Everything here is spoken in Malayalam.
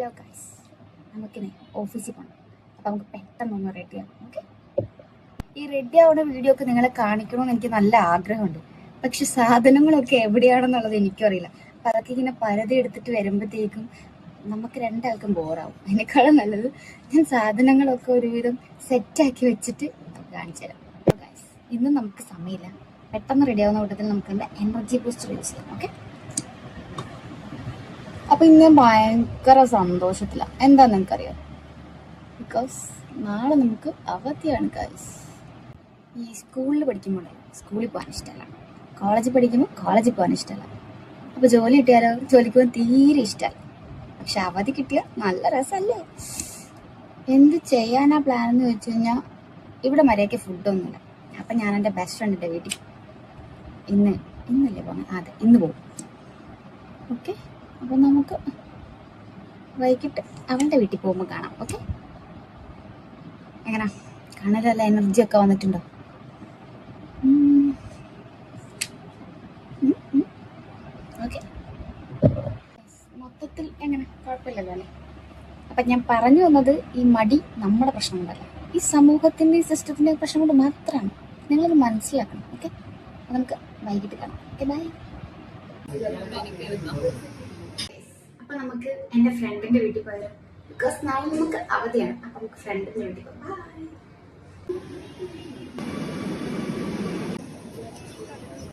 ഹലോ ഗൈസ്, നമുക്കിനെ ഓഫീസിൽ പോകണം. അപ്പോൾ നമുക്ക് പെട്ടെന്നൊന്ന് റെഡിയാകും. ഓക്കെ, ഈ റെഡി ആവുന്ന വീഡിയോ ഒക്കെ നിങ്ങളെ കാണിക്കണമെന്ന് എനിക്ക് നല്ല ആഗ്രഹമുണ്ട്. പക്ഷെ സാധനങ്ങളൊക്കെ എവിടെയാണെന്നുള്ളത് എനിക്കും അറിയില്ല. അപ്പം അതൊക്കെ ഇങ്ങനെ പരതി എടുത്തിട്ട് വരുമ്പോഴത്തേക്കും നമുക്ക് രണ്ടാൾക്കും ബോറാവും. അതിനേക്കാളും നല്ലത് ഞാൻ സാധനങ്ങളൊക്കെ ഒരുവിധം സെറ്റാക്കി വെച്ചിട്ട് കാണിച്ചു തരാം. ഗൈസ്, ഇന്നും നമുക്ക് സമയമില്ല. പെട്ടെന്ന് റെഡിയാവുന്ന കൂട്ടത്തിൽ നമുക്ക് എന്താ എനർജി ബൂസ്റ്റർ യൂസ് ചെയ്യാം. ഓക്കെ, അപ്പൊ ഇന്ന് ഞാൻ ഭയങ്കര സന്തോഷത്തിലാണ്. എന്താന്ന് നിങ്ങൾക്കറിയാം? ബിക്കോസ് നാളെ നമുക്ക് അവധിയാണ് ഗൈസ്. ഈ സ്കൂളിൽ പഠിക്കുമ്പോൾ സ്കൂളിൽ പോകാൻ ഇഷ്ടമല്ല, കോളേജിൽ പഠിക്കുമ്പോൾ കോളേജിൽ പോകാൻ ഇഷ്ടമല്ല, അപ്പോൾ ജോലി കിട്ടിയാലോ ജോലിക്ക് പോകാൻ തീരെ ഇഷ്ടമല്ല. പക്ഷെ അവധി കിട്ടിയാൽ നല്ല രസമല്ലേ? എന്ത് ചെയ്യാനാ പ്ലാൻ എന്ന് വെച്ച് കഴിഞ്ഞാൽ ഇവിടെ മര്യാദയ്ക്ക് ഫുഡൊന്നുമില്ല. അപ്പം ഞാൻ എൻ്റെ ബെസ്റ്റ് ഫ്രണ്ടിൻ്റെ വീട്ടിൽ ഇന്നല്ലേ പോകണം? അതെ, ഇന്ന് പോകും. ഓക്കെ, അപ്പം നമുക്ക് വൈകിട്ട് അവൻ്റെ വീട്ടിൽ പോകുമ്പോൾ കാണാം. ഓക്കെ, എങ്ങനെ കാണാനല്ല എനർജി ഒക്കെ വന്നിട്ടുണ്ടോ? ഓക്കെ, മൊത്തത്തിൽ എങ്ങനെ കുഴപ്പമില്ലല്ലോ അല്ലേ? അപ്പം ഞാൻ പറഞ്ഞു വന്നത്, ഈ മടി നമ്മുടെ പ്രശ്നം കൊണ്ടല്ല, ഈ സമൂഹത്തിൻ്റെ ഈ സിസ്റ്റത്തിൻ്റെ പ്രശ്നം കൊണ്ട് മാത്രമാണ്. നിങ്ങളത് മനസ്സിലാക്കണം. ഓക്കെ, അപ്പം നമുക്ക് വൈകിട്ട് കാണാം. Okay, bye. അപ്പൊ നമുക്ക് എന്റെ ഫ്രണ്ടിന്റെ വീട്ടിൽ പോയാലോ? ബിക്കോസ് നാളെ നമുക്ക് അവധിയാണ്. അപ്പൊ നമുക്ക് ഫ്രണ്ടിന്റെ വീട്ടിൽ പോകാം.